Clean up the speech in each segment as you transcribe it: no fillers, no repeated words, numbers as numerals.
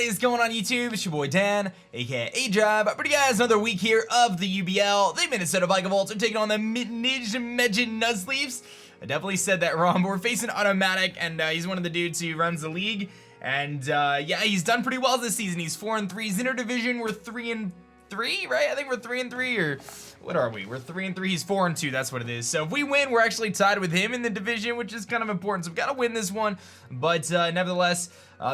What is going on YouTube? It's your boy Dan, aka aDrive. But you guys, another week here of the UBL. The Minnesota Vikavolts are taking on the Nijmegen Nuzleafs. I definitely said that wrong, but we're facing Automatic, and he's one of the dudes who runs the league. And yeah, he's done pretty well this season. He's 4-3. He's interdivision. We're 3-3, right? I think we're 3-3, or what are we? We're 3-3. He's 4-2. That's what it is. So if we win, we're actually tied with him in the division, which is kind of important. So we've got to win this one. But nevertheless,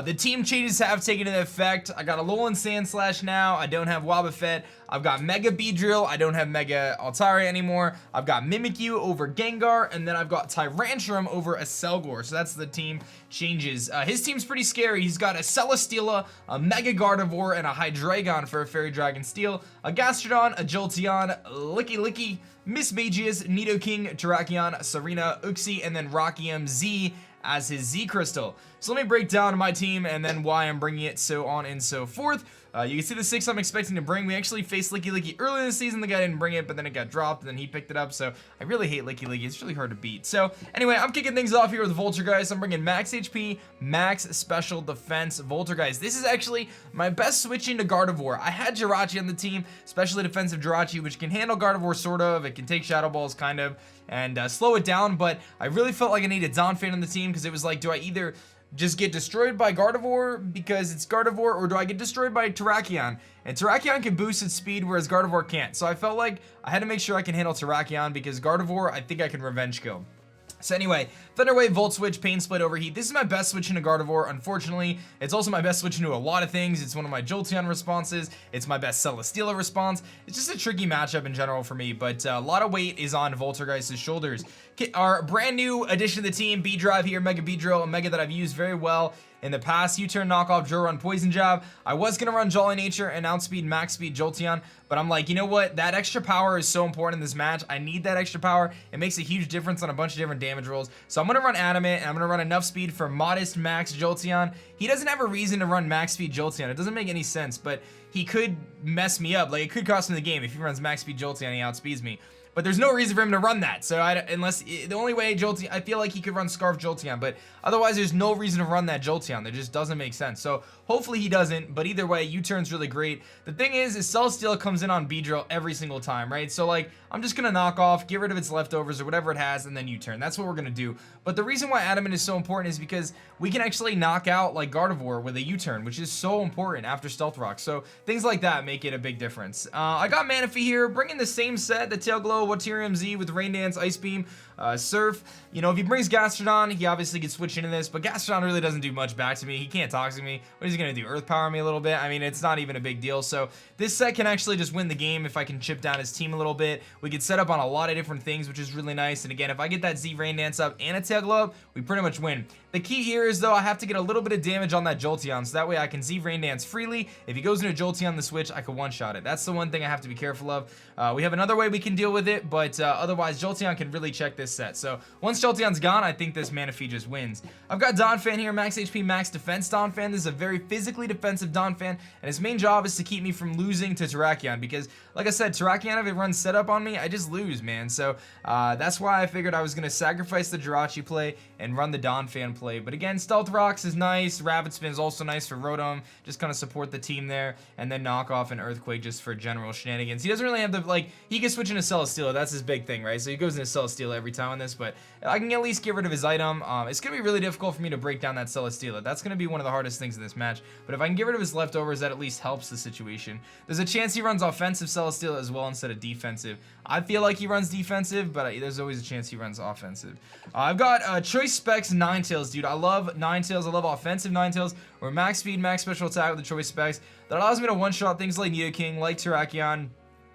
the team changes have taken into effect. I got ALOLAN Sandslash now. I don't have Wobbuffet. I've got Mega Beedrill. I don't have Mega Altaria anymore. I've got Mimikyu over Gengar, and then I've got Tyrantrum over Aselgor. So that's the team changes. His team's pretty scary. He's got a Celesteela, a Mega Gardevoir, and a Hydreigon for a Fairy Dragon Steel, a Gastrodon, a Jolteon, Licky, Mismagius, Nidoking, Terrakion, Serena, Uxie, and then Rockium Z as his Z Crystal. So let me break down my team and then why I'm bringing it, so on and so forth. You can see the 6 I'm expecting to bring. We actually faced Licky early in the season. The guy didn't bring it, but then it got dropped, and then he picked it up. So I really hate Licky. It's really hard to beat. So anyway, I'm kicking things off here with Voltergeist. I'm bringing max HP, max special defense Voltergeist. This is actually my best switch into Gardevoir. I had Jirachi on the team, especially defensive Jirachi, which can handle Gardevoir sort of. It can take Shadow Balls kind of and slow it down, but I really felt like I needed Donphan on the team because it was like, do I either just get destroyed by Gardevoir because it's Gardevoir, or do I get destroyed by Terrakion? And Terrakion can boost its speed, whereas Gardevoir can't. So I felt like I had to make sure I can handle Terrakion because Gardevoir, I think I can revenge kill. So anyway, Thunder Wave, Volt Switch, Pain Split, Overheat. This is my best switch into Gardevoir, unfortunately. It's also my best switch into a lot of things. It's one of my Jolteon responses. It's my best Celesteela response. It's just a tricky matchup in general for me, but a lot of weight is on Voltergeist's shoulders. Our brand new addition to the team, B-Drive here, Mega Beedrill, a Mega that I've used very well in the past. U-turn, knockoff, drill run, poison jab. I was gonna run Jolly Nature and outspeed, max speed Jolteon, but I'm like, you know what? That extra power is so important in this match. I need that extra power. It makes a huge difference on a bunch of different damage rolls. So I'm gonna run Adamant, and I'm gonna run enough speed for modest max Jolteon. He doesn't have a reason to run max speed Jolteon. It doesn't make any sense, but he could mess me up. Like, it could cost me the game if he runs max speed Jolteon and he outspeeds me. But there's no reason for him to run that. So unless the only way Jolteon, I feel like he could run Scarf Jolteon, but otherwise there's no reason to run that Jolteon. That just doesn't make sense. So hopefully he doesn't, but either way, U-turn's really great. The thing is Celesteela comes in on Beedrill every single time, right? So like, I'm just gonna knock off, get rid of its leftovers or whatever it has, and then U-turn. That's what we're gonna do. But the reason why Adamant is so important is because we can actually knock out like Gardevoir with a U-turn, which is so important after Stealth Rock. So things like that make it a big difference. I got Manaphy here, bringing the same set, the Tail Glow, Waterium Z with Rain Dance, Ice Beam, Surf. You know, if he brings Gastrodon, he obviously could switch into this, but Gastrodon really doesn't do much back to me. He can't Toxic me. What is he gonna do? Earth Power me a little bit? I mean, it's not even a big deal. So this set can actually just win the game if I can chip down his team a little bit. We could set up on a lot of different things, which is really nice. And again, if I get that Z Rain Dance up and a Tail Glow up, we pretty much win. The key here is, though, I have to get a little bit of damage on that Jolteon, so that way I can Z Rain Dance freely. If he goes into a Jolteon on the switch, I can one-shot it. That's the one thing I have to be careful of. We have another way we can deal with it, but otherwise, Jolteon can really check this set. So once Jolteon's gone, I think this Manaphy just wins. I've got Donphan here, max HP, max defense Donphan. This is a very physically defensive Donphan, and his main job is to keep me from losing to Terrakion, because, like I said, Terrakion, if it runs setup on me, I just lose, man. So that's why I figured I was going to sacrifice the Jirachi play and run the Donphan play. But again, Stealth Rocks is nice. Rabbit Spin is also nice for Rotom. Just kind of support the team there. And then Knockoff and Earthquake just for general shenanigans. He doesn't really have the, like, he can switch into Celesteela. That's his big thing, right? So he goes into Celesteela every time on this, but I can at least get rid of his item. It's going to be really difficult for me to break down that Celesteela. That's going to be one of the hardest things in this match. But if I can get rid of his leftovers, that at least helps the situation. There's a chance he runs offensive Celesteela as well instead of defensive. I feel like he runs defensive, but there's always a chance he runs offensive. I've got Choice Specs Ninetales, dude. I love Ninetales. I love offensive Ninetales, or max speed, max special attack with the Choice Specs. That allows me to one-shot things like Nidoking, like Terrakion.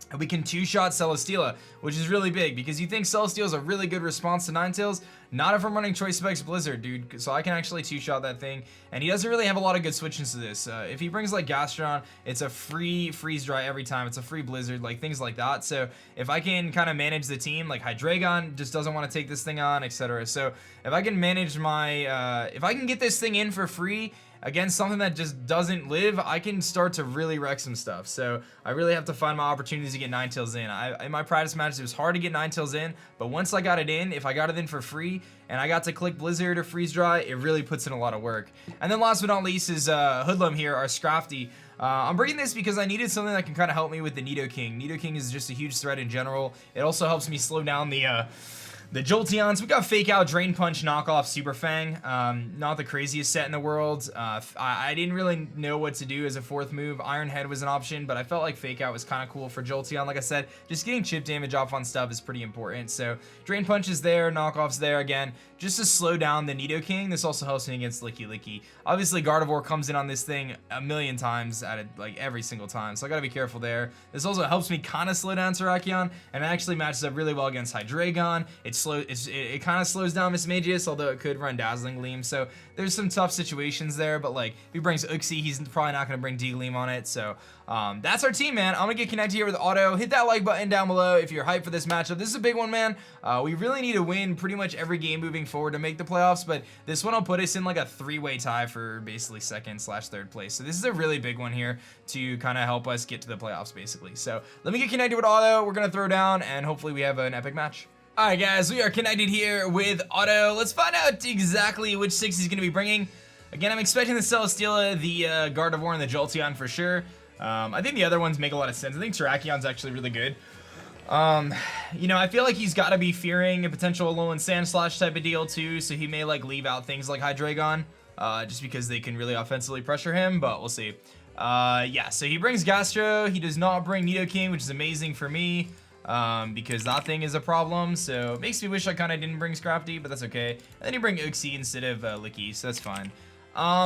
And we can two-shot Celesteela, which is really big, because you think Celesteela is a really good response to Ninetales. Not if I'm running Choice Specs Blizzard, dude. So I can actually two-shot that thing. And he doesn't really have a lot of good switch-ins to this. If he brings like Gastrodon, it's a free Freeze-Dry every time. It's a free Blizzard, like things like that. So if I can kind of manage the team, like Hydreigon just doesn't want to take this thing on, etc. So if I can manage my, if I can get this thing in for free, against something that just doesn't live, I can start to really wreck some stuff. So I really have to find my opportunities to get Ninetales in. In my practice matches, it was hard to get Ninetales in, but once I got it in, if I got it in for free and I got to click Blizzard or Freeze Dry, it really puts in a lot of work. And then last but not least is Hoodlum here, our Scrafty. I'm bringing this because I needed something that can kind of help me with the Nidoking. Nidoking is just a huge threat in general. It also helps me slow down the Jolteons. We got Fake Out, Drain Punch, Knockoff, Super Fang. Not the craziest set in the world. I didn't really know what to do as a fourth move. Iron Head was an option, but I felt like Fake Out was kind of cool for Jolteon. Like I said, just getting chip damage off on stuff is pretty important. So Drain Punch is there, Knockoff's there again, just to slow down the Nidoking. This also helps me against Licky Licky. Obviously, Gardevoir comes in on this thing a million times like every single time, so I gotta be careful there. This also helps me kind of slow down Terrakion, and it actually matches up really well against Hydreigon. It kind of slows down Mismagius, although it could run Dazzling Gleam. So there's some tough situations there, but like if he brings Uxie, he's probably not going to bring D-Gleam on it. So that's our team, man. I'm going to get connected here with Auto. Hit that like button down below if you're hyped for this matchup. This is a big one, man. We really need to win pretty much every game moving forward to make the playoffs, but this one will put us in like a three-way tie for basically second/third place. So this is a really big one here to kind of help us get to the playoffs, basically. So let me get connected with Auto. We're going to throw down, and hopefully we have an epic match. Alright guys, we are connected here with Auto. Let's find out exactly which 6 he's going to be bringing. Again, I'm expecting the Celesteela, the Gardevoir, and the Jolteon for sure. I think the other ones make a lot of sense. I think Terrakion's actually really good. You know, I feel like he's got to be fearing a potential Alolan Sandslash type of deal too, so he may like leave out things like Hydreigon, just because they can really offensively pressure him, but we'll see. Yeah, so he brings Gastro. He does not bring Nidoking, which is amazing for me. Because that thing is a problem, so it makes me wish I kind of didn't bring Scrafty, but that's okay. And then you bring Uxie instead of Licky, so that's fine.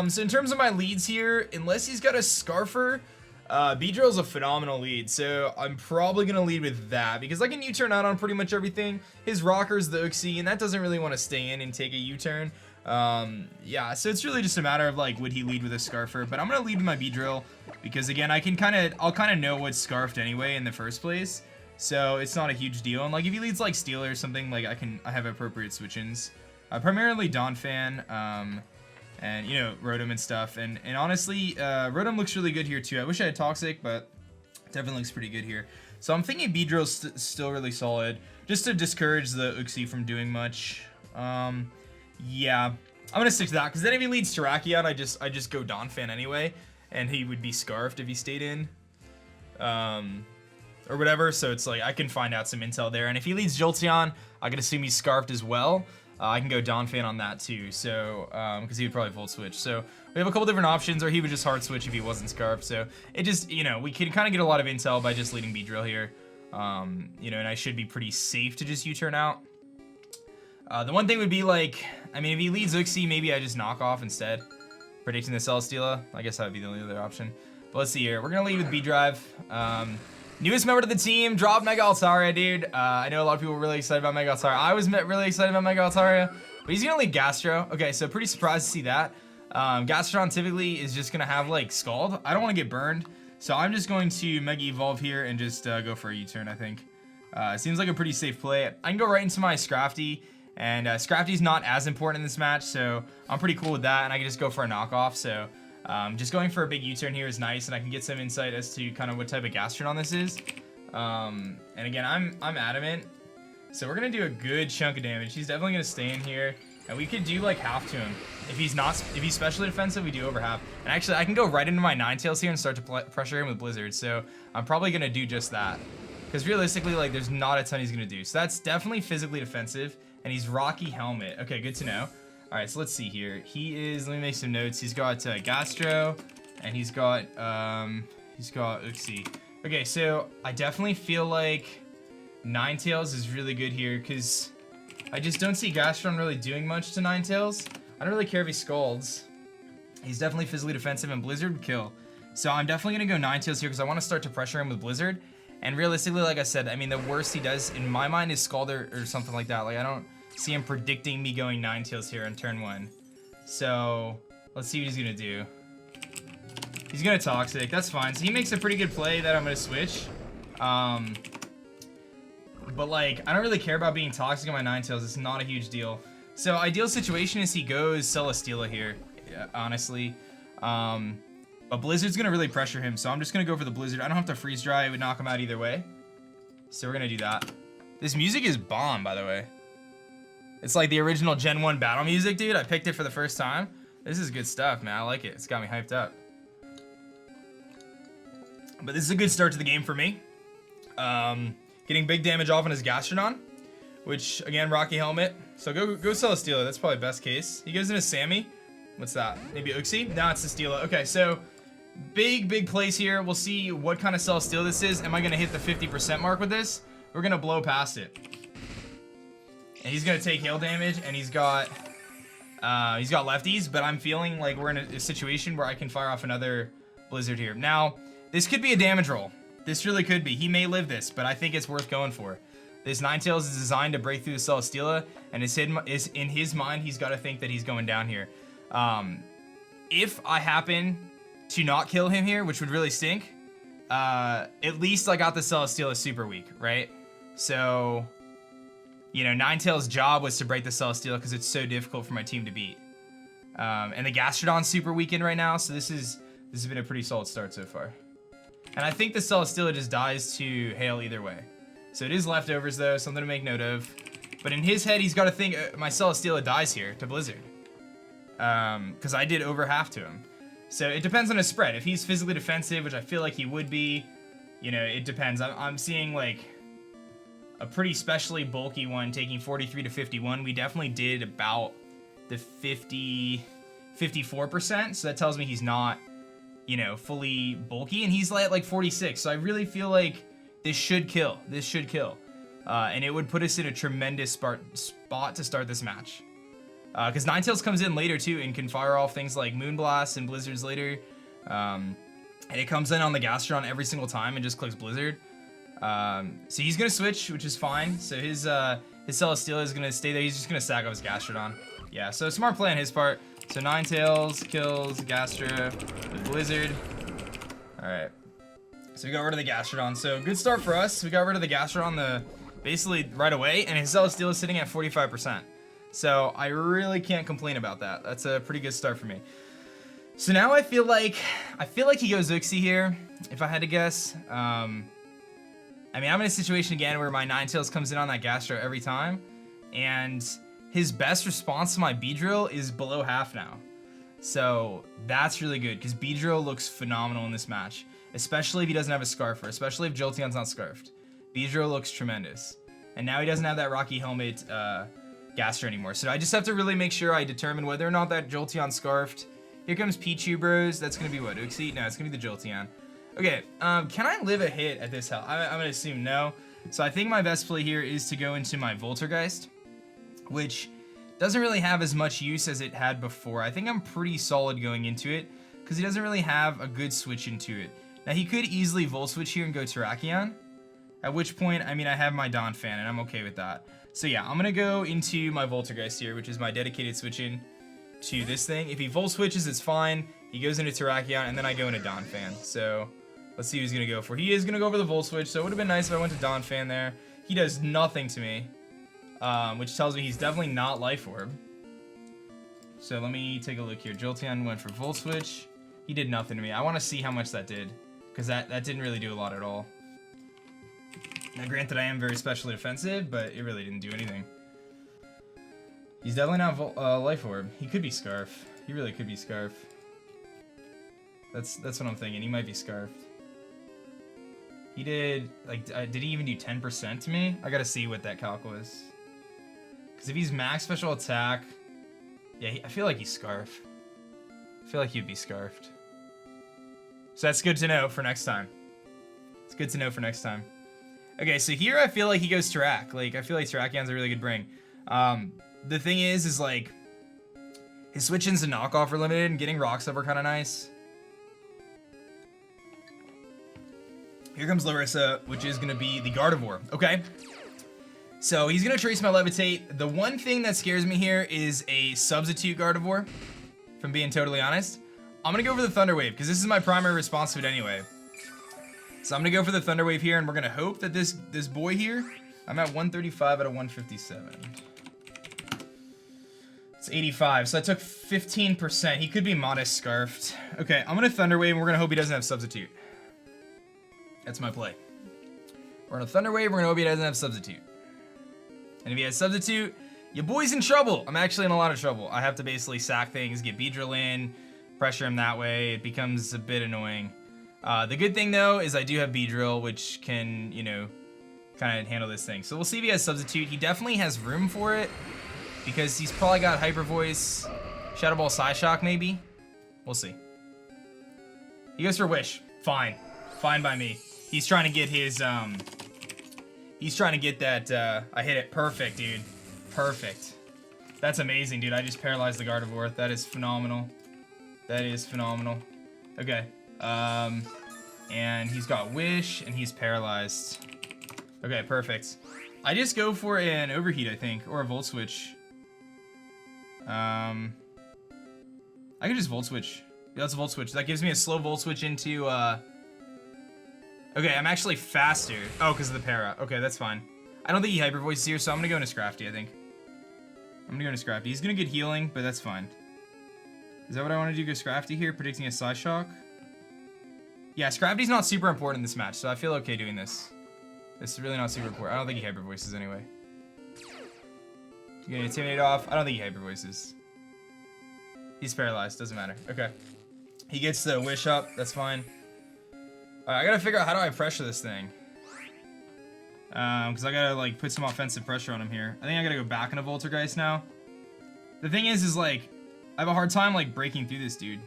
So in terms of my leads here, unless he's got a Scarfer, Beedrill's a phenomenal lead, so I'm probably going to lead with that, because I can U-turn out on pretty much everything. His Rocker's the Uxie, and that doesn't really want to stay in and take a U-turn. Yeah, so it's really just a matter of like, would he lead with a Scarfer, but I'm going to lead with my Beedrill, because again, I'll kind of know what's Scarfed anyway in the first place. So it's not a huge deal, and like if he leads like Steel or something, like I have appropriate switch-ins. Primarily Donphan, and you know, Rotom and stuff, and honestly, Rotom looks really good here too. I wish I had Toxic, but definitely looks pretty good here. So I'm thinking Beedrill's still really solid, just to discourage the Uxie from doing much. Yeah, I'm gonna stick to that, because then if he leads Terrakion, I just go Donphan anyway, and he would be Scarfed if he stayed in. Or whatever, so it's like I can find out some intel there, and if he leads Jolteon, I can assume he's Scarfed as well. I can go Donphan on that too, so because he would probably Volt Switch. So we have a couple different options, or he would just Hard Switch if he wasn't Scarfed. So it just, you know, we can kind of get a lot of intel by just leading Beedrill here. You know, and I should be pretty safe to just U-turn out. The one thing would be like, I mean, if he leads Uxie, maybe I just knock off instead, predicting the Celesteela. I guess that would be the only other option. But let's see here. We're gonna lead with B-Drive. Newest member to the team, dropped Mega Altaria, dude. I know a lot of people were really excited about Mega Altaria. I was really excited about Mega Altaria, but he's gonna lead Gastro. Okay, so pretty surprised to see that. Gastrodon typically is just gonna have like Scald. I don't want to get burned, so I'm just going to Mega Evolve here and just go for a U-turn, I think. It seems like a pretty safe play. I can go right into my Scrafty, and Scrafty's not as important in this match, so I'm pretty cool with that, and I can just go for a knockoff, so... just going for a big U-turn here is nice, and I can get some insight as to kind of what type of Gastrodon this is. And again, I'm adamant, so we're gonna do a good chunk of damage. He's definitely gonna stay in here, and we could do like half to him. If he's specially defensive, we do over half. And actually, I can go right into my Ninetales here and start to pressure him with Blizzard. So I'm probably gonna do just that, because realistically, like, there's not a ton he's gonna do. So that's definitely physically defensive, and he's Rocky Helmet. Okay, good to know. Alright, so let's see here. He is, let me make some notes. He's got Gastro, and he's got Uxie. Okay, so I definitely feel like Ninetales is really good here, because I just don't see Gastrodon really doing much to Ninetales. I don't really care if he Scalds. He's definitely physically defensive, and Blizzard would kill. So I'm definitely going to go Ninetales here, because I want to start to pressure him with Blizzard. And realistically, like I said, I mean, the worst he does, in my mind, is Scald or something like that. Like, I don't see him predicting me going Ninetales here on turn 1. So let's see what he's gonna do. He's gonna Toxic, that's fine. So he makes a pretty good play that I'm gonna switch. But like, I don't really care about being Toxic on my Ninetales. It's not a huge deal. So ideal situation is he goes Celesteela here, honestly. But Blizzard's gonna really pressure him, so I'm just gonna go for the Blizzard. I don't have to freeze dry, it would knock him out either way. So we're gonna do that. This music is bomb, by the way. It's like the original Gen 1 battle music, dude. I picked it for the first time. This is good stuff, man. I like it. It's got me hyped up. But this is a good start to the game for me. Getting big damage off on his Gastrodon, which, again, Rocky Helmet. So go Celesteela. That's probably best case. He goes into Sammy. What's that? Maybe Uxie? No, it's Celesteela. Okay, so big plays here. We'll see what kind of Celesteela this is. Am I going to hit the 50% mark with this? We're going to blow past it. And he's going to take hail damage, and he's got lefties, but I'm feeling like we're in a situation where I can fire off another Blizzard here. Now, this could be a damage roll. This really could be. He may live this, but I think it's worth going for. This Ninetales is designed to break through the Celesteela, and in his mind, he's got to think that he's going down here. If I happen to not kill him here, which would really stink, at least I got the Celesteela super weak, right? So, you know, Ninetales' job was to break the Celesteela because it's so difficult for my team to beat. And the Gastrodon's super weakened right now, so this has been a pretty solid start so far. And I think the Celesteela just dies to hail either way. So it is leftovers though, something to make note of. But in his head, he's got to think my Celesteela dies here to Blizzard. Because I did over half to him. So it depends on his spread. If he's physically defensive, which I feel like he would be, you know, it depends. I'm seeing like a pretty specially bulky one taking 43 to 51. We definitely did about the 54%. So that tells me he's not, you know, fully bulky, and he's at like 46. So I really feel like this should kill. This should kill. And it would put us in a tremendous spot to start this match. Because Ninetales comes in later too and can fire off things like Moonblast and Blizzards later. And it comes in on the Gastrodon every single time and just clicks Blizzard. So he's going to switch, which is fine. So his Celesteela is going to stay there. He's just going to sack up his Gastrodon. Yeah, so smart play on his part. So Ninetales kills Gastra with Blizzard. Alright. So we got rid of the Gastrodon. So good start for us. We got rid of the Gastrodon basically right away, and his Celesteela is sitting at 45%. So I really can't complain about that. That's a pretty good start for me. So now I feel like he goes Uxie here, if I had to guess. I mean, I'm in a situation again where my Ninetales comes in on that Gastro every time, and his best response to my Beedrill is below half now. So that's really good, because Beedrill looks phenomenal in this match, especially if he doesn't have a Scarfer, especially if Jolteon's not Scarfed. Beedrill looks tremendous. And now he doesn't have that Rocky Helmet Gastro anymore. So I just have to really make sure I determine whether or not that Jolteon's Scarfed. Here comes Pichu Bros. That's going to be what, Uxie? No, it's going to be the Jolteon. Okay, can I live a hit at this health? I'm going to assume no. So I think my best play here is to go into my Voltergeist, which doesn't really have as much use as it had before. I think I'm pretty solid going into it, because he doesn't really have a good switch into it. Now, he could easily Volt Switch here and go Terrakion, at which point, I mean, I have my Donphan, and I'm okay with that. So yeah, I'm going to go into my Voltergeist here, which is my dedicated switch in to this thing. If he Volt Switches, it's fine. He goes into Terrakion, and then I go into Donphan. So let's see who he's going to go for. He is going to go for the Volt Switch, so it would have been nice if I went to Donphan there. He does nothing to me, which tells me he's definitely not Life Orb. So let me take a look here. Jolteon went for Volt Switch. He did nothing to me. I want to see how much that did, because that didn't really do a lot at all. Now, granted, I am very specially defensive, but it really didn't do anything. He's definitely not Life Orb. He could be Scarf. He really could be Scarf. That's what I'm thinking. He might be Scarfed. He did, like, did he even do 10% to me? I gotta see what that calc was. Because if he's max special attack, yeah, I feel like he's Scarf. I feel like he'd be Scarfed. So that's good to know for next time. It's good to know for next time. Okay, so here I feel like he goes Terrak. Like, I feel like Terrakion's a really good bring. The thing is like, his switch-ins to knockoff are limited, and getting rocks up are kind of nice. Here comes Larissa, which is going to be the Gardevoir. Okay. So he's going to trace my Levitate. The one thing that scares me here is a substitute Gardevoir, if I'm being totally honest. I'm going to go for the Thunder Wave, because this is my primary response to it anyway. So I'm going to go for the Thunder Wave here, and we're going to hope that this boy here, I'm at 135 out of 157. It's 85, so I took 15%. He could be modest scarfed. Okay, I'm gonna Thunder Wave, and we're gonna hope he doesn't have Substitute. That's my play. We're gonna Thunder Wave, we're gonna hope he doesn't have Substitute. And if he has Substitute, your boy's in trouble. I'm actually in a lot of trouble. I have to basically sack things, get Beedrill in, pressure him that way. It becomes a bit annoying. The good thing, though, is I do have Beedrill, which can, you know, kind of handle this thing. So we'll see if he has Substitute. He definitely has room for it, because he's probably got Hyper Voice, Shadow Ball, Psyshock, maybe. We'll see. He goes for Wish. Fine. Fine by me. He's trying to get his, he's trying to get that, I hit it. Perfect, dude. Perfect. That's amazing, dude. I just paralyzed the Gardevoir. That is phenomenal. That is phenomenal. Okay. And he's got Wish, and he's paralyzed. Okay, perfect. I just go for an Overheat, I think, or a Volt Switch. I could just Volt Switch. Yeah, let's Volt Switch. That gives me a slow Volt Switch into, Okay, I'm actually faster. Oh, because of the para. Okay, that's fine. I don't think he Hyper Voices here, so I'm gonna go into Scrafty, I think. I'm gonna go into Scrafty. He's gonna get healing, but that's fine. Is that what I want to do? Go Scrafty here, predicting a Psyshock? Yeah, Scrafty's not super important in this match, so I feel okay doing this. This is really not super important. I don't think he Hyper Voices anyway. You gonna Intimidate off? I don't think he Hyper Voices. He's paralyzed, doesn't matter. Okay. He gets the Wish up, that's fine. Alright, I gotta figure out how do I pressure this thing. Because I gotta, like, put some offensive pressure on him here. I think I gotta go back into Voltergeist now. The thing is like, I have a hard time, like, breaking through this dude.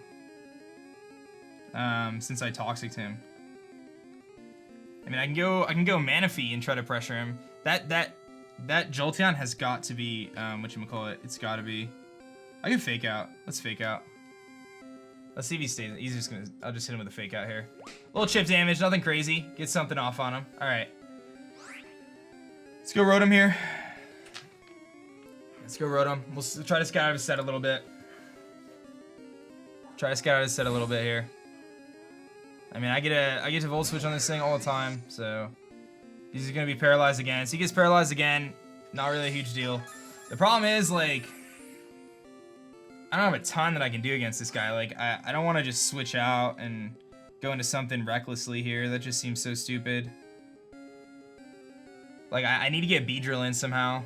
Since I Toxic'd him. I mean, I can go Manaphy and try to pressure him. That Jolteon has got to be, whatchamacallit, it's gotta be. I can Fake Out. Let's Fake Out. Let's see if he stays. He's just gonna, I'll just hit him with a Fake Out here. A little chip damage, nothing crazy. Get something off on him. Alright. Let's go Rotom here. Let's go Rotom. We'll try to scout out his set a little bit. Try to scout out his set a little bit here. I mean, I get to Volt Switch on this thing all the time, so he's gonna be paralyzed again. So he gets paralyzed again. Not really a huge deal. The problem is, like, I don't have a ton that I can do against this guy. Like, I don't want to just switch out and go into something recklessly here. That just seems so stupid. Like, I need to get Beedrill in somehow.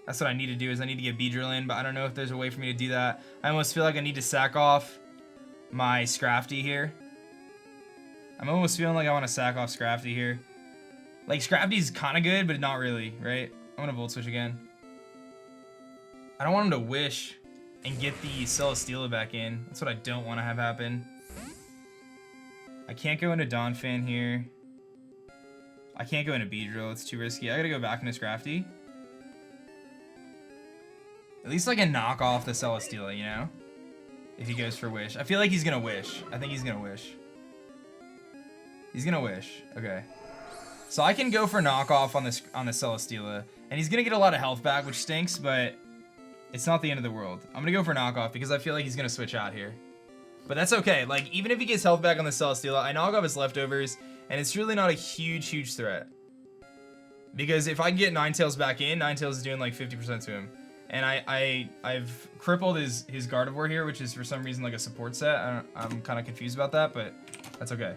That's what I need to do, is I need to get Beedrill in, but I don't know if there's a way for me to do that. I almost feel like I need to sack off my Scrafty here. I'm almost feeling like I want to sack off Scrafty here. Like, Scrafty's kind of good, but not really, right? I'm going to Volt Switch again. I don't want him to Wish and get the Celesteela back in. That's what I don't want to have happen. I can't go into Donphan here. I can't go into Beedrill. It's too risky. I gotta go back into Scrafty. At least I can knock off the Celesteela, you know? If he goes for Wish. I feel like he's gonna Wish. I think he's gonna Wish. He's gonna Wish. Okay. So I can go for knockoff on the Celesteela. And he's gonna get a lot of health back, which stinks, but it's not the end of the world. I'm gonna go for knockoff because I feel like he's gonna switch out here. But that's okay. Like, even if he gets health back on the Celesteela, I knock off his leftovers, and it's really not a huge threat. Because if I can get Ninetales back in, Ninetales is doing like 50% to him. And I've crippled his Gardevoir here, which is for some reason like a support set. I'm kind of confused about that, but that's okay.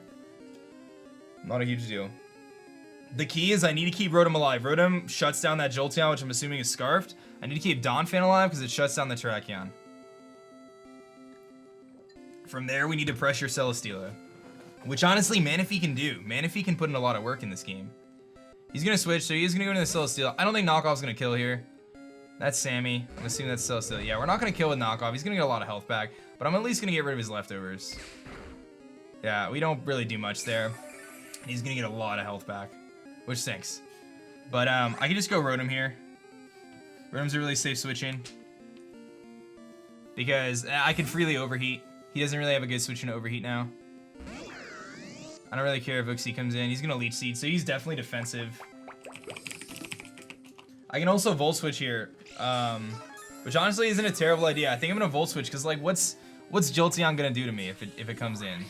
Not a huge deal. The key is I need to keep Rotom alive. Rotom shuts down that Jolteon, which I'm assuming is Scarfed. I need to keep Donphan alive because it shuts down the Terrakion. From there, we need to pressure Celesteela. Which honestly, Manaphy can do. Manaphy can put in a lot of work in this game. He's going to switch, so he's going to go into the Celesteela. I don't think Knockoff's going to kill here. That's Sammy. I'm assuming that's Celesteela. Yeah, we're not going to kill with Knockoff. He's going to get a lot of health back. But I'm at least going to get rid of his leftovers. Yeah, we don't really do much there. He's going to get a lot of health back. Which stinks. But I can just go Rotom here. Rotom's a really safe switch in. Because I can freely Overheat. He doesn't really have a good switch into Overheat now. I don't really care if Uxie comes in. He's going to Leech Seed, so he's definitely defensive. I can also Volt Switch here. Which honestly isn't a terrible idea. I think I'm going to Volt Switch because, like, what's Jolteon going to do to me if it comes in? And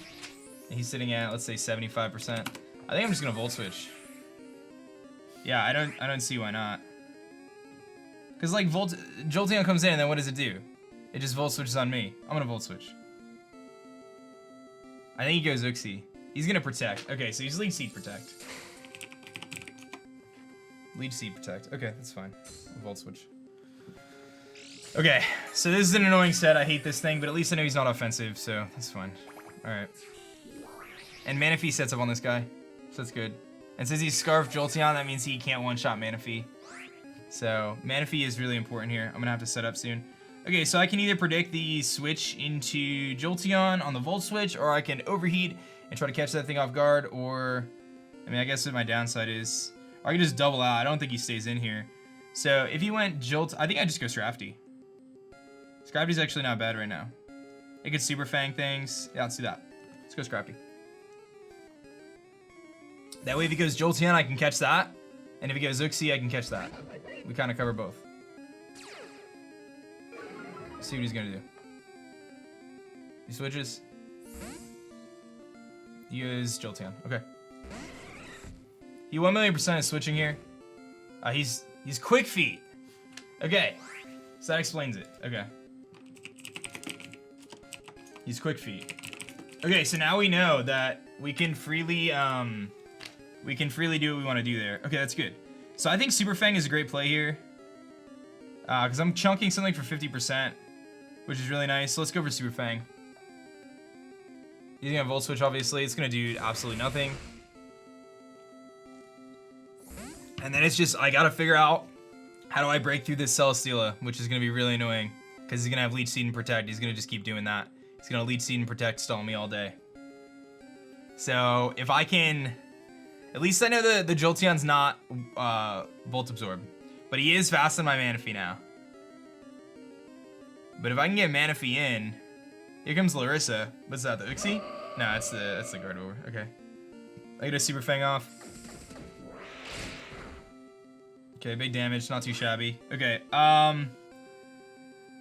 he's sitting at, let's say, 75%. I think I'm just going to Volt Switch. Yeah, I don't see why not. Because like Jolteon comes in and then what does it do? It just Volt Switches on me. I'm gonna Volt Switch. I think he goes Uxie. He's gonna Protect. Okay, so he's Leech Seed Protect. Leech Seed Protect. Okay, that's fine. I'll Volt Switch. Okay, so this is an annoying set. I hate this thing, but at least I know he's not offensive, so that's fine. Alright. And Manaphy sets up on this guy, so that's good. And since he's Scarf Jolteon, that means he can't one-shot Manaphy. So, Manaphy is really important here. I'm gonna have to set up soon. Okay, so I can either predict the switch into Jolteon on the Volt Switch, or I can overheat and try to catch that thing off guard, or... I mean, I guess what my downside is... Or I can just double out. I don't think he stays in here. So, if he went Jolt... I think I just go Scrafty. Scrafty's actually not bad right now. It could Super Fang things. Yeah, let's do that. Let's go Scrafty. That way, if he goes Jolteon, I can catch that. And if he goes Uxie, I can catch that. We kind of cover both. Let's see what he's going to do. He switches. He goes Jolteon. Okay. He 1,000,000% is switching here. He's Quick Feet. Okay. So that explains it. Okay. He's Quick Feet. Okay, so now we know that we can freely do what we want to do there. Okay, that's good. So I think Super Fang is a great play here. Because I'm chunking something for 50%, which is really nice. So let's go for Super Fang. Using a Volt Switch, obviously, it's going to do absolutely nothing. And then it's just, I got to figure out how do I break through this Celesteela, which is going to be really annoying. Because he's going to have Leech Seed and Protect. He's going to just keep doing that. He's going to Leech Seed and Protect stall me all day. So if I can... At least I know the Jolteon's not Volt Absorb. But he is faster than my Manaphy now. But if I can get Manaphy in... Here comes Larissa. What's that, the Uxie? No, that's the guard over. Okay. I get a Super Fang off. Okay, big damage, not too shabby. Okay, I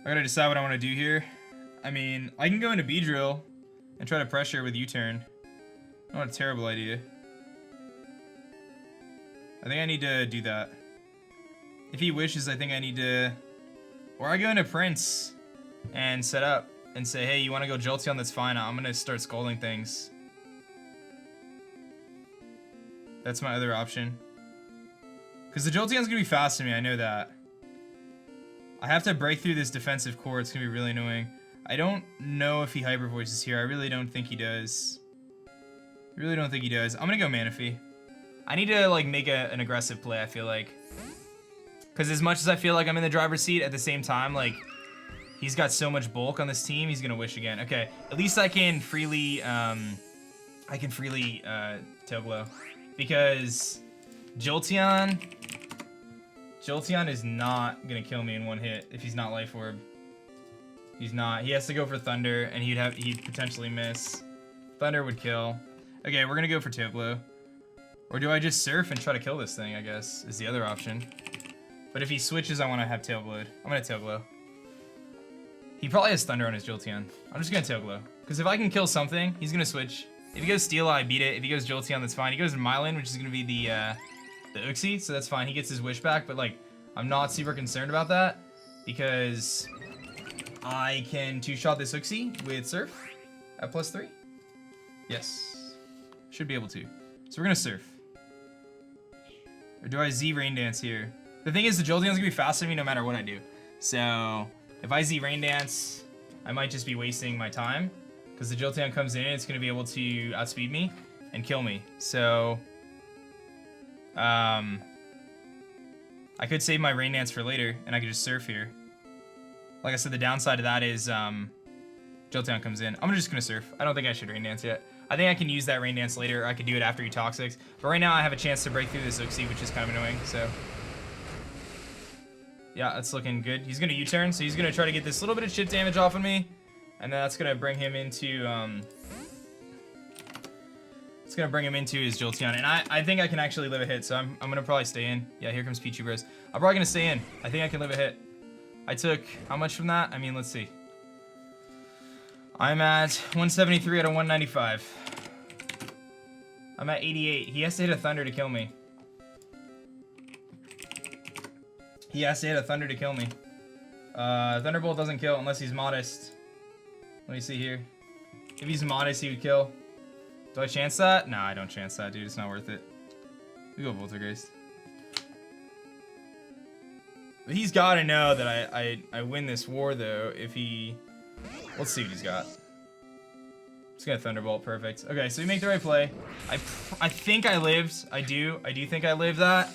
gotta decide what I want to do here. I mean, I can go into Beedrill and try to pressure with U-turn. Not a terrible idea. I think I need to do that. If he wishes, I think I need to... Or I go into Prince and set up and say, hey, you want to go Jolteon? That's fine. I'm going to start scolding things. That's my other option. Because the Jolteon's going to be fast to me. I know that. I have to break through this defensive core. It's going to be really annoying. I don't know if he Hyper Voices here. I really don't think he does. I really don't think he does. I'm going to go Manaphy. I need to like make an aggressive play, I feel like. Because as much as I feel like I'm in the driver's seat, at the same time, like, he's got so much bulk on this team, he's going to wish again. Okay, at least I can freely, Tail Glow. Because Jolteon is not going to kill me in one hit if he's not Life Orb. He's not. He has to go for Thunder, and he'd potentially miss. Thunder would kill. Okay, we're going to go for Tail Glow. Or do I just Surf and try to kill this thing, I guess, is the other option. But if he switches, I want to have Tail Glowed. I'm going to Tail Glow. He probably has Thunder on his Jolteon. I'm just going to Tail Glow. Because if I can kill something, he's going to switch. If he goes Steel, I beat it. If he goes Jolteon, that's fine. He goes Mylan, which is going to be the Uxie, so that's fine. He gets his wish back, but like, I'm not super concerned about that. Because I can two-shot this Uxie with Surf at +3. Yes. Should be able to. So we're going to Surf. Or do I Z Rain Dance here? The thing is, the Jolteon's gonna be faster than me no matter what I do. So, if I Z Rain Dance, I might just be wasting my time. Because the Jolteon comes in, it's gonna be able to outspeed me and kill me. So, I could save my Rain Dance for later, and I could just Surf here. Like I said, the downside of that is, Jolteon comes in. I'm just gonna Surf. I don't think I should Rain Dance yet. I think I can use that Rain Dance later, or I could do it after he Toxics. But right now I have a chance to break through this Uxie, which is kind of annoying, so... Yeah, that's looking good. He's going to U-turn, so he's going to try to get this little bit of chip damage off of me. And then that's going to bring him into, it's going to bring him into his Jolteon. And I think I can actually live a hit, so I'm going to probably stay in. Yeah, here comes Pichu Bros. I'm probably going to stay in. I think I can live a hit. I took, how much from that? I mean, let's see. I'm at 173 out of 195. I'm at 88. He has to hit a Thunder to kill me. He has to hit a Thunder to kill me. Thunderbolt doesn't kill unless he's modest. Let me see here. If he's modest, he would kill. Do I chance that? Nah, I don't chance that, dude. It's not worth it. We go Voltergeist. But he's got to know that I win this war, though, if he... Let's see what he's got. He's gonna Thunderbolt. Perfect. Okay, so we make the right play. I think I lived. I do think I lived that.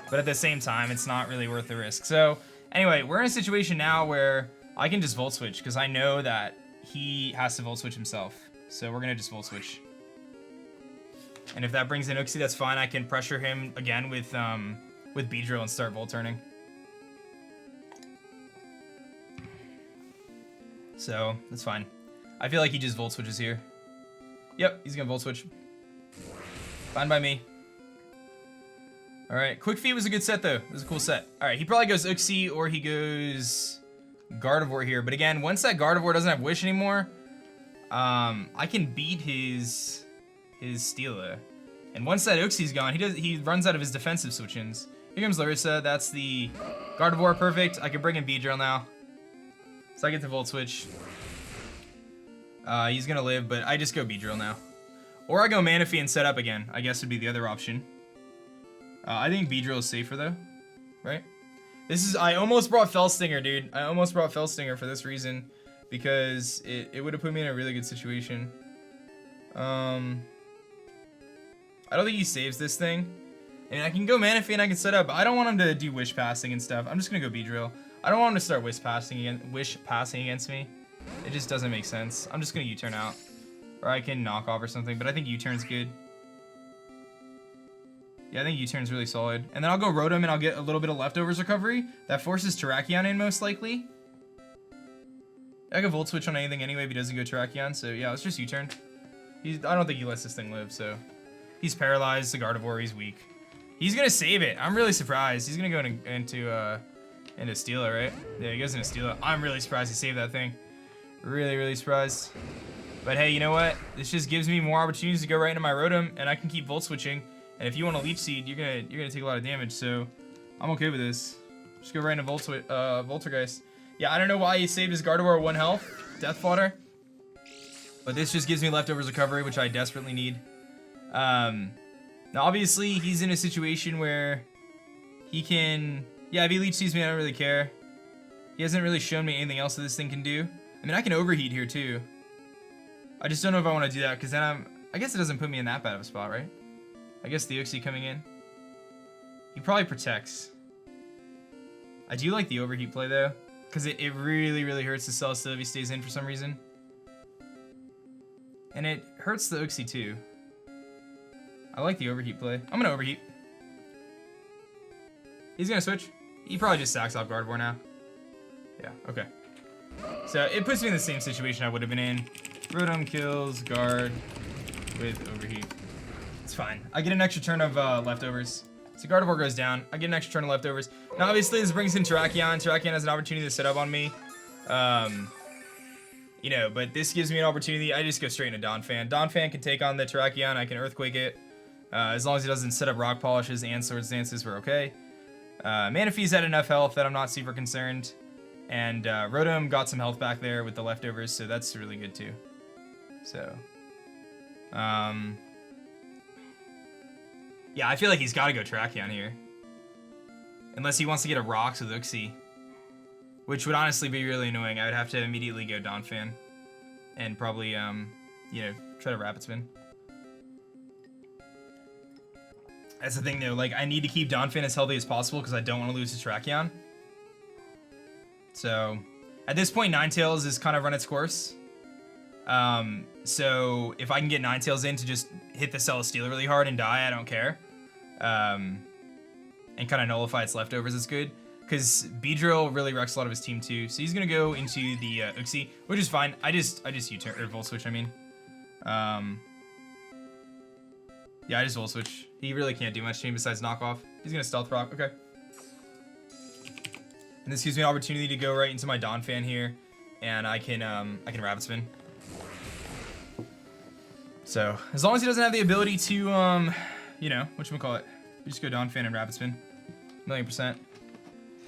But at the same time, it's not really worth the risk. So, anyway, we're in a situation now where I can just Volt Switch, because I know that he has to Volt Switch himself. So we're gonna just Volt Switch. And if that brings in Uxie, that's fine. I can pressure him again with Beedrill and start Volt turning. So, that's fine. I feel like he just Volt Switches here. Yep, he's gonna Volt Switch. Fine by me. Alright, Quick Feet was a good set though. It was a cool set. Alright, he probably goes Uxie or he goes Gardevoir here. But again, once that Gardevoir doesn't have Wish anymore, I can beat his Steela. And once that Uxie's gone, he runs out of his defensive switch-ins. Here comes Larissa. That's the Gardevoir. Perfect. I can bring in Beedrill now. So I get the Volt Switch. He's gonna live, but I just go Beedrill now. Or I go Manaphy and set up again, I guess would be the other option. I think Beedrill is safer though, right? I almost brought Fellstinger, dude. I almost brought Fellstinger for this reason, because it would have put me in a really good situation. I don't think he saves this thing. And I can go Manaphy and I can set up, but I don't want him to do Wish passing and stuff. I'm just gonna go Beedrill. I don't want him to start Wish passing against me. It just doesn't make sense. I'm just gonna U-turn out. Or I can knock off or something, but I think U-turn's good. Yeah, I think U-turn's really solid. And then I'll go Rotom and I'll get a little bit of leftovers recovery. That forces Terrakion in most likely. I can Volt Switch on anything anyway if he doesn't go Terrakion, so yeah, let's just U-turn. I don't think he lets this thing live, so. He's paralyzed, the Gardevoir, he's weak. He's gonna save it. I'm really surprised. He's gonna go into Steela, right? Yeah, he goes into Steela. I'm really surprised he saved that thing. Really, really surprised. But hey, you know what? This just gives me more opportunities to go right into my Rotom, and I can keep Volt Switching. And if you want to Leech Seed, you're gonna take a lot of damage, so I'm okay with this. Just go right into Voltergeist. Yeah, I don't know why he saved his Gardevoir 1 health, Death Fodder. But this just gives me leftovers recovery, which I desperately need. Now obviously he's in a situation where he can, yeah, if he Leech Seeds me, I don't really care. He hasn't really shown me anything else that this thing can do. I mean, I can Overheat here too. I just don't know if I want to do that, because then I guess it doesn't put me in that bad of a spot, right? I guess the Uxie coming in. He probably protects. I do like the Overheat play though, because it really, really hurts the Celesteela if he stays in for some reason. And it hurts the Uxie too. I like the Overheat play. I'm gonna Overheat. He's gonna switch. He probably just sacks off Gardevoir now. Yeah, okay. So it puts me in the same situation I would have been in. Rotom kills Guard with Overheat. It's fine. I get an extra turn of leftovers. So Gardevoir goes down. I get an extra turn of leftovers. Now obviously this brings in Terrakion. Terrakion has an opportunity to set up on me. You know, but this gives me an opportunity. I just go straight into Donphan. Donphan can take on the Terrakion. I can Earthquake it. As long as he doesn't set up Rock Polishes and Swords Dances, we're okay. Manaphy's at enough health that I'm not super concerned. And Rotom got some health back there with the leftovers, so that's really good too. So, yeah, I feel like he's got to go Terrakion here. Unless he wants to get a Rocks with Uxie. Which would honestly be really annoying. I would have to immediately go Donphan. And probably, you know, try to Rapid Spin. That's the thing though, like, I need to keep Donphan as healthy as possible because I don't want to lose to Terrakion. So, at this point, Ninetales is kind of run its course. So, if I can get Ninetales in to just hit the Celesteela really hard and die, I don't care. And kind of nullify its leftovers, it's good. Because Beedrill really wrecks a lot of his team too. So he's going to go into the Uxie, which is fine. I just U-turn, or Volt Switch, I mean. Yeah, I just Volt Switch. He really can't do much to me besides knock off. He's going to Stealth Rock, okay. And this gives me an opportunity to go right into my Donphan here. And I can Rapid Spin. So, as long as he doesn't have the ability to, you know, whatchamacallit, we just go Donphan and Rapid Spin. 1,000,000%.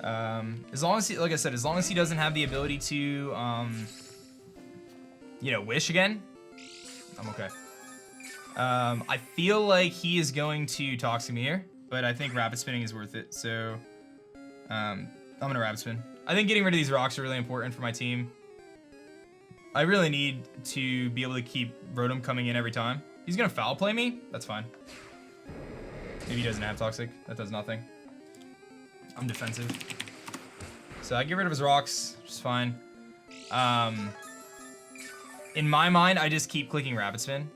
As long as he, like I said, as long as he doesn't have the ability to, you know, wish again, I'm okay. I feel like he is going to Toxic me here, but I think Rapid Spinning is worth it, so I'm gonna Rapid Spin. I think getting rid of these rocks are really important for my team. I really need to be able to keep Rotom coming in every time. He's gonna foul play me, that's fine. Maybe he doesn't have Toxic, that does nothing. I'm defensive. So I get rid of his rocks, which is fine. In my mind, I just keep clicking Rapid Spin.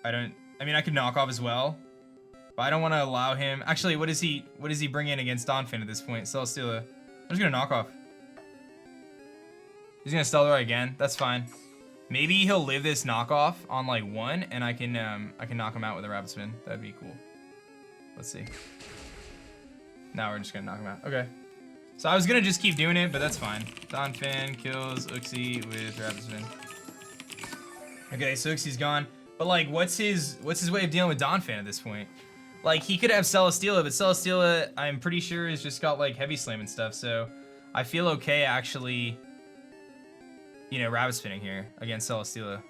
I mean, I could knock off as well, but I don't want to allow him. Actually, what does he bring in against Donphin at this point? Celesteela. I'm just gonna knock off. He's gonna Stellar again. That's fine. Maybe he'll live this knockoff on like 1, and I can knock him out with a Rapid Spin. That'd be cool. Let's see. Now we're just gonna knock him out. Okay. So I was gonna just keep doing it, but that's fine. Donphin kills Uxie with Rapid Spin. Okay, so Uxie's gone. But like, what's his way of dealing with Donphin at this point? Like, he could have Celesteela, but Celesteela, I'm pretty sure, has just got like Heavy Slam and stuff. So I feel okay actually, you know, Rapid Spinning here against Celesteela.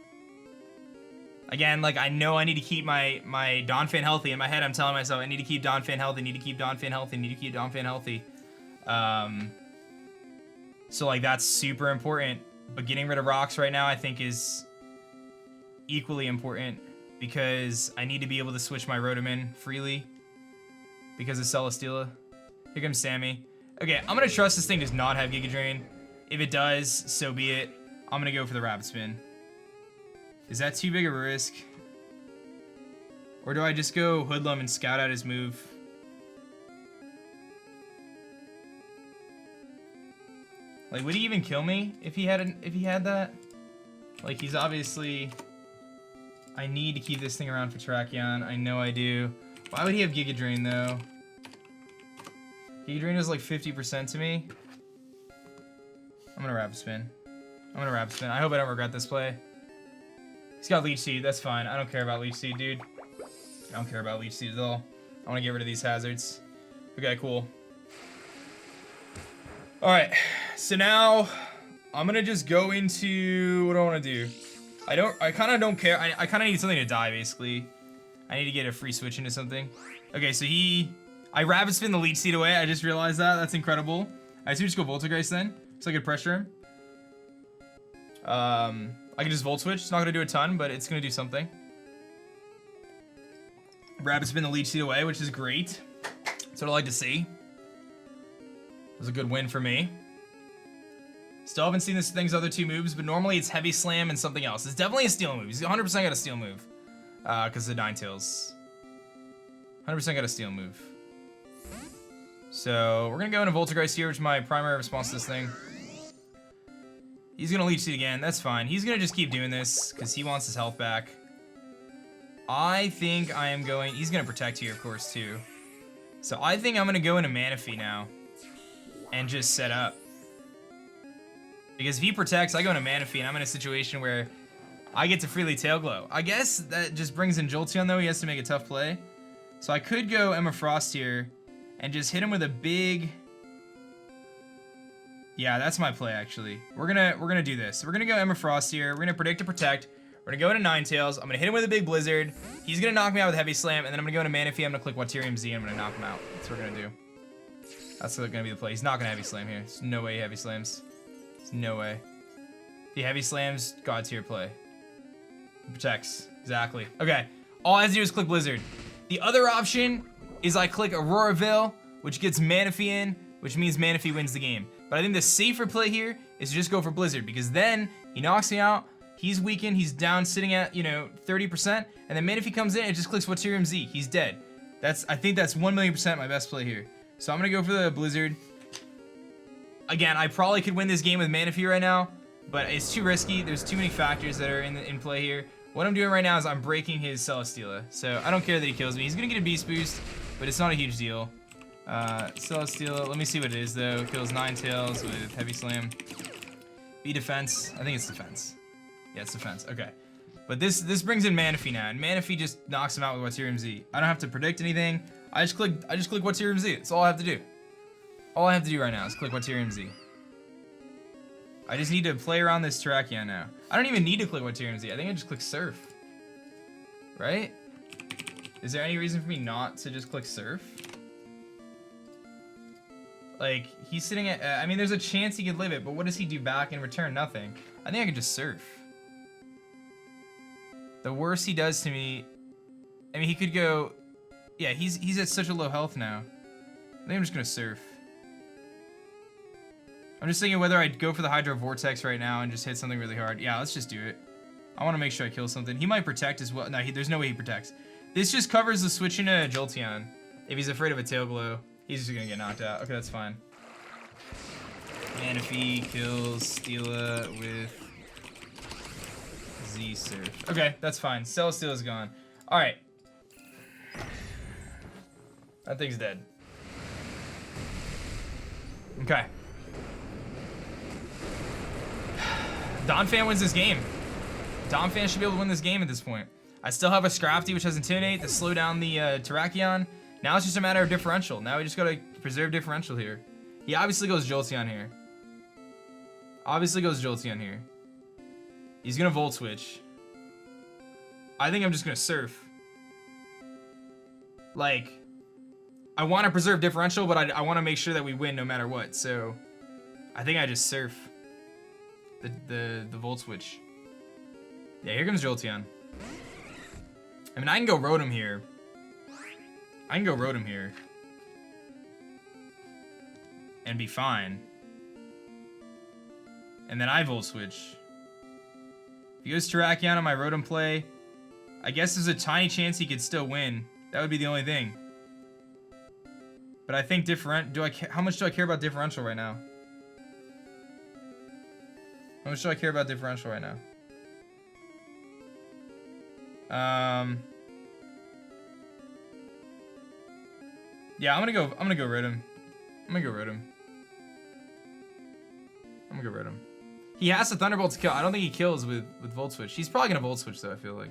Again, like, I know I need to keep my Donphin healthy. In my head, I'm telling myself I need to keep Donphin healthy, need to keep Donphin healthy, need to keep Donphin healthy. So like, that's super important. But getting rid of rocks right now, I think, is equally important because I need to be able to switch my Rotom in freely because of Celesteela. Here comes Sammy. Okay, I'm gonna trust this thing does not have Giga Drain. If it does, so be it. I'm gonna go for the Rapid Spin. Is that too big of a risk? Or do I just go Hoodlum and scout out his move? Like, would he even kill me if he had that? Like, he's obviously... I need to keep this thing around for Tracheon. I know I do. Why would he have Giga Drain, though? Giga Drain is like 50% to me. I'm gonna Rapid Spin. I hope I don't regret this play. He's got Leech Seed. That's fine. I don't care about Leech Seed, dude. I don't care about Leech Seed at all. I want to get rid of these hazards. Okay, cool. Alright. So now, I'm gonna just go into... What do I want to do? I kind of don't care. I kind of need something to die, basically. I need to get a free switch into something. Okay, so I Rapid Spin the Leech Seed away. I just realized that. That's incredible. I so we just go Voltagrice then, so I could pressure him. I can just Volt Switch. It's not going to do a ton, but it's going to do something. Rapid Spin the Leech Seed away, which is great. That's what I like to see. It was a good win for me. Still haven't seen this thing's other 2 moves, but normally it's Heavy Slam and something else. It's definitely a Steel move. He's 100% got a Steel move. Because of the Ninetales. 100% got a Steel move. So, we're going to go into Voltagrice here, which is my primary response to this thing. He's going to Leech Seed again. That's fine. He's going to just keep doing this, because he wants his health back. I think I am going... He's going to Protect here, of course, too. So, I think I'm going to go into Manaphy now. And just set up. Because if he protects, I go into Manaphy, and I'm in a situation where I get to freely Tail Glow. I guess that just brings in Jolteon, though. He has to make a tough play. So I could go Emma Frost here and just hit him with a big... Yeah, that's my play, actually. We're gonna do this. We're gonna go Emma Frost here. We're gonna Predict to Protect. We're gonna go into Ninetales. I'm gonna hit him with a big Blizzard. He's gonna knock me out with Heavy Slam, and then I'm gonna go into Manaphy. I'm gonna click Waterium Z, and I'm gonna knock him out. That's what we're gonna do. That's gonna be the play. He's not gonna Heavy Slam here. There's no way he Heavy Slams. There's no way. If he Heavy Slams, God tier play. He protects. Exactly. Okay. All I have to do is click Blizzard. The other option is I click Aurora Veil, which gets Manaphy in, which means Manaphy wins the game. But I think the safer play here is to just go for Blizzard, because then he knocks me out, he's weakened, he's down, sitting at, 30%, and then Manaphy comes in and just clicks Waterium Z. He's dead. I think that's 1,000,000% my best play here. So I'm gonna go for the Blizzard. Again, I probably could win this game with Manaphy right now, but it's too risky. There's too many factors that are in play here. What I'm doing right now is I'm breaking his Celesteela. So I don't care that he kills me. He's gonna get a Beast Boost, but it's not a huge deal. Celesteela, let me see what it is though. Kills Ninetales with Heavy Slam. Be defense. I think it's defense. Yeah, it's defense. Okay. But this brings in Manaphy now, and Manaphy just knocks him out with Waterium Z. I don't have to predict anything. I just click what tier Z. That's all I have to do. All I have to do right now is click what tier Z. I just need to play around this Terrakion now. I don't even need to click what tier Z. I think I just click surf. Right? Is there any reason for me not to just click surf? Like, he's sitting at, I mean, there's a chance he could live it, but what does he do back in return? Nothing. I think I could just surf. The worst he does to me, I mean, he could go, yeah, he's at such a low health now. I think I'm just gonna surf. I'm just thinking whether I'd go for the Hydro Vortex right now and just hit something really hard. Yeah, let's just do it. I want to make sure I kill something. He might protect as well. No, there's no way he protects. This just covers the switch into Jolteon. If he's afraid of a Tail Glow, he's just gonna get knocked out. Okay, that's fine. And if he kills Steela with Z Surf. Okay, that's fine. Steela's gone. Alright. That thing's dead. Okay. Donphan wins this game. Donphan should be able to win this game at this point. I still have a Scrafty, which has Intimidate to slow down the Terrakion. Now it's just a matter of differential. Now we just gotta preserve differential here. He obviously goes Jolteon here. He's gonna Volt Switch. I think I'm just gonna Surf. Like, I want to preserve differential, but I want to make sure that we win no matter what. So, I think I just Surf the Volt Switch. Yeah, here comes Jolteon. I mean, I can go Rotom here. And be fine. And then I Volt Switch. If he goes Terrakion on my Rotom play, I guess there's a tiny chance he could still win. That would be the only thing. But I think how much do I care about differential right now? How much do I care about differential right now? Yeah, I'm gonna go Rotom. I'm gonna go Rotom. He has a Thunderbolt to kill. I don't think he kills with Volt Switch. He's probably gonna Volt Switch though, I feel like.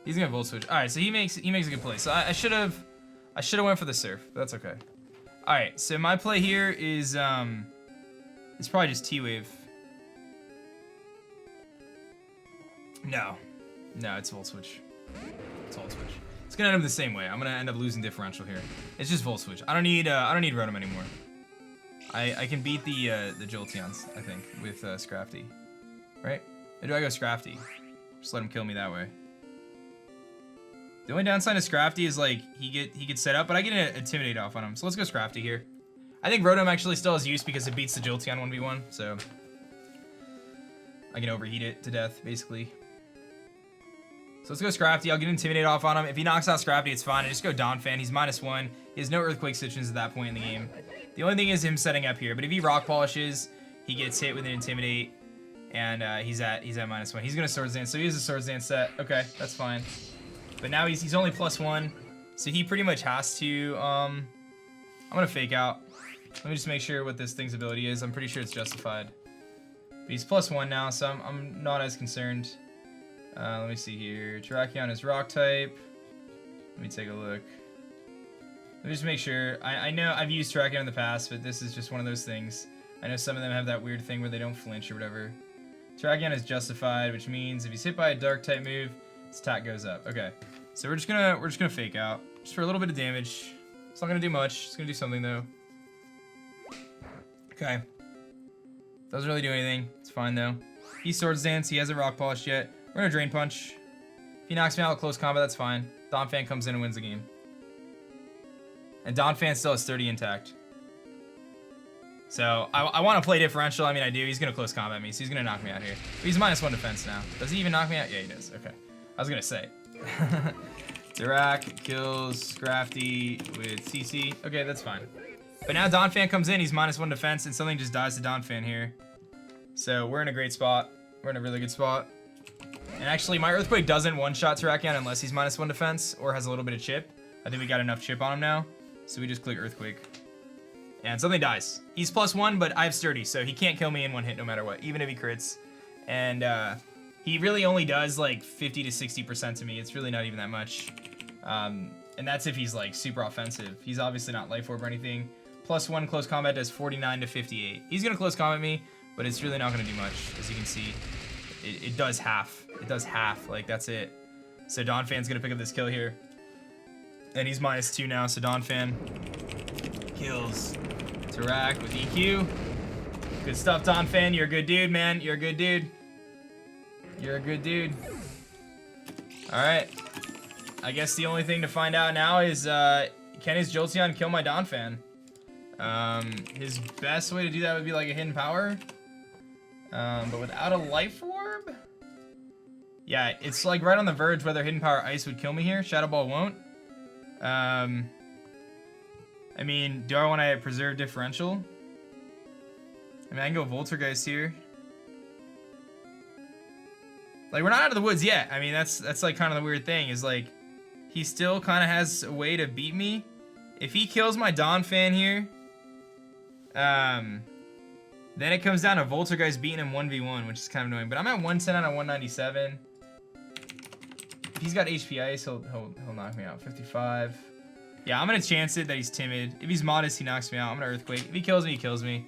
He's gonna Volt Switch. Alright, so he makes a good play. So I should have went for the Surf. But that's okay. Alright, so my play here is it's probably just T-Wave. No, it's Volt Switch. It's gonna end up the same way. I'm gonna end up losing differential here. It's just Volt Switch. I don't need Rotom anymore. I can beat the Jolteons, I think, with Scrafty. Right? Or do I go Scrafty? Just let him kill me that way. The only downside of Scrafty is like he gets set up, but I get an Intimidate off on him. So let's go Scrafty here. I think Rotom actually still has use because it beats the Jolteon 1v1, so I can overheat it to death, basically. So let's go Scrafty. I'll get Intimidate off on him. If he knocks out Scrafty, it's fine. I just go Donphan. He's -1. He has no Earthquake situations at that point in the game. The only thing is him setting up here. But if he Rock Polishes, he gets hit with an Intimidate, and he's at -1. He's gonna Swords Dance, so he has a Swords Dance set. Okay, that's fine. But now he's only +1, so he pretty much has to. I'm gonna Fake Out. Let me just make sure what this thing's ability is. I'm pretty sure it's Justified. But he's +1 now, so I'm not as concerned. Let me see here. Terrakion is Rock type. Let me take a look. Let me just make sure. I know I've used Terrakion in the past, but this is just one of those things. I know some of them have that weird thing where they don't flinch or whatever. Terrakion is Justified, which means if he's hit by a Dark type move, his attack goes up. Okay, so we're just gonna Fake Out just for a little bit of damage. It's not gonna do much. It's gonna do something though. Okay. Doesn't really do anything. It's fine though. He Swords Dance. He hasn't Rock Polished yet. We're gonna Drain Punch. If he knocks me out with close combat, that's fine. Donphan comes in and wins the game. And Donphan still has 30 intact. So I want to play differential. I mean, I do. He's gonna close combat me, so he's gonna knock me out here. But he's -1 defense now. Does he even knock me out? Yeah, he does. Okay. I was gonna say. Dirac kills Scrafty with CC. Okay, that's fine. But now Donphan comes in. He's -1 defense, and something just dies to Donphan here. So we're in a great spot. We're in a really good spot. And actually, my Earthquake doesn't one-shot Terrakion unless he's -1 defense or has a little bit of chip. I think we got enough chip on him now. So we just click Earthquake. And something dies. He's +1, but I have Sturdy, so he can't kill me in one hit no matter what, even if he crits. And he really only does like 50 to 60% to me. It's really not even that much. And that's if he's like super offensive. He's obviously not Life Orb or anything. +1 close combat does 49 to 58. He's gonna close combat me, but it's really not gonna do much. As you can see, it does half. It does half, like that's it. So Donphan's gonna pick up this kill here. And he's -2 now, so Donphan kills Tarak with EQ. Good stuff, Donphan. You're a good dude, man. You're a good dude. You're a good dude. All right. I guess the only thing to find out now is can his Jolteon kill my Donphan? His best way to do that would be like a hidden power. But without a Life Orb? Yeah, it's like right on the verge whether hidden power ice would kill me here. Shadow Ball won't. I mean, do I want to preserve differential? I mean, I can go Voltergeist here. Like, we're not out of the woods yet. I mean, that's like kind of the weird thing is like, he still kind of has a way to beat me. If he kills my Donphan here, then it comes down to Voltergeist beating him 1v1, which is kind of annoying. But I'm at 110 out of 197. If he's got HP Ice, he'll knock me out. 55. Yeah, I'm gonna chance it that he's timid. If he's modest, he knocks me out. I'm gonna Earthquake. If he kills me, he kills me.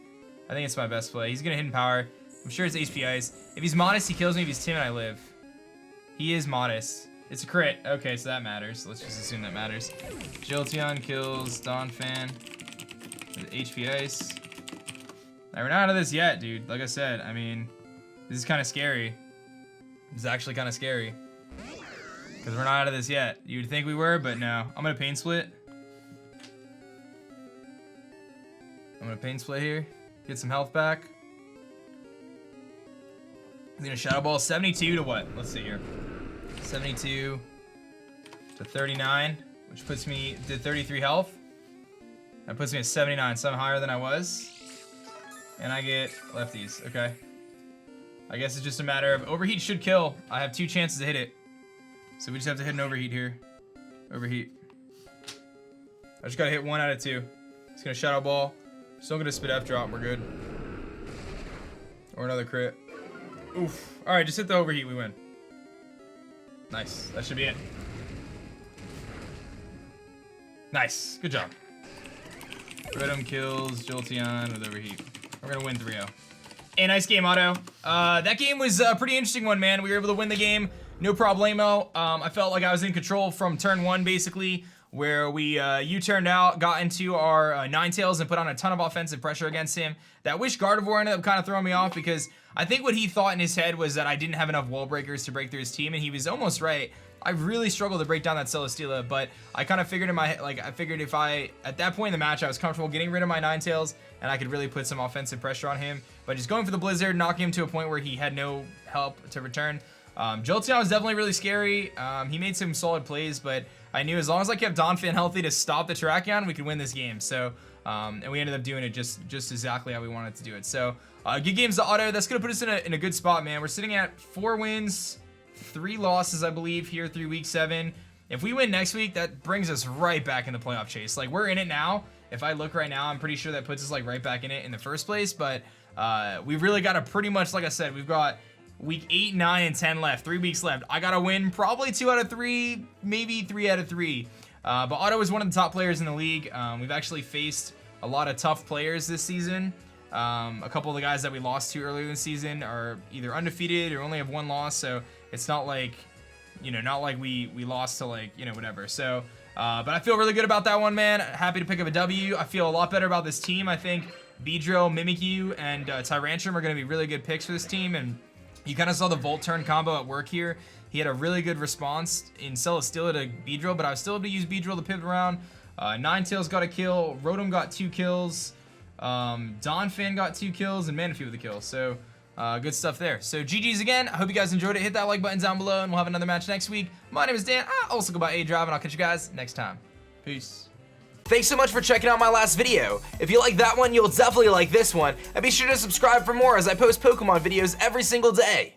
I think it's my best play. He's gonna hidden power. I'm sure it's HP Ice. If he's modest, he kills me. If he's timid, I live. He is modest. It's a crit. Okay, so that matters. Let's just assume that matters. Jolteon kills Donphan with HP Ice. Now, we're not out of this yet, dude. Like I said, I mean, this is kind of scary. This is actually kind of scary. Because we're not out of this yet. You'd think we were, but no. I'm going to Pain Split. I'm going to Pain Split here. Get some health back. I'm going to Shadow Ball 72 to what? Let's see here. 72 to 39, which puts me to 33 health. That puts me at 79, so I'm higher than I was. And I get lefties, okay. I guess it's just a matter of overheat should kill. I have 2 chances to hit it. So we just have to hit an overheat here. Overheat. I just gotta hit 1 out of 2. It's gonna Shadow Ball. Still gonna spit F drop, we're good. Or another crit. Oof. Alright, just hit the overheat, we win. Nice. That should be it. Nice. Good job. Rhythm kills Jolteon with overheat. We're gonna win 3-0. A nice game, Otto. That game was a pretty interesting one, man. We were able to win the game. No problemo. I felt like I was in control from turn 1, basically, where we U-turned out, got into our Ninetales, and put on a ton of offensive pressure against him. That Wish Gardevoir ended up kind of throwing me off because I think what he thought in his head was that I didn't have enough wall breakers to break through his team, and he was almost right. I really struggled to break down that Celesteela, but I kind of figured in my head, like, I figured if at that point in the match, I was comfortable getting rid of my Ninetales, and I could really put some offensive pressure on him. But just going for the Blizzard, knocking him to a point where he had no help to return. Jolteon was definitely really scary. He made some solid plays, but I knew as long as I kept Donphan healthy to stop the Terrakion, we could win this game. So, and we ended up doing it just exactly how we wanted to do it. So, good games to Otto. That's gonna put us in a good spot, man. We're sitting at 4 wins, 3 losses, I believe, here through week 7. If we win next week, that brings us right back in the playoff chase. Like, we're in it now. If I look right now, I'm pretty sure that puts us like right back in it in the first place. But we've really got to pretty much, like I said, we've got week 8, 9, and 10 left. 3 weeks left. I gotta win probably 2 out of 3, maybe 3 out of 3. But Otto is one of the top players in the league. We've actually faced a lot of tough players this season. A couple of the guys that we lost to earlier this season are either undefeated or only have 1 loss. So it's not like, you know, not like we lost to, like, you know, whatever. So, but I feel really good about that one, man. Happy to pick up a W. I feel a lot better about this team. I think Beedrill, Mimikyu, and Tyrantrum are going to be really good picks for this team. And you kind of saw the Volt Turn combo at work here. He had a really good response in Celesteela to Beedrill, but I was still able to use Beedrill to pivot around. Ninetales got a kill. Rotom got 2 kills. Donphan got 2 kills, and Manaphy with a kill. So, good stuff there. So, GG's again. I hope you guys enjoyed it. Hit that like button down below, and we'll have another match next week. My name is Dan. I also go by aDrive, and I'll catch you guys next time. Peace. Thanks so much for checking out my last video. If you like that one, you'll definitely like this one. And be sure to subscribe for more as I post Pokemon videos every single day.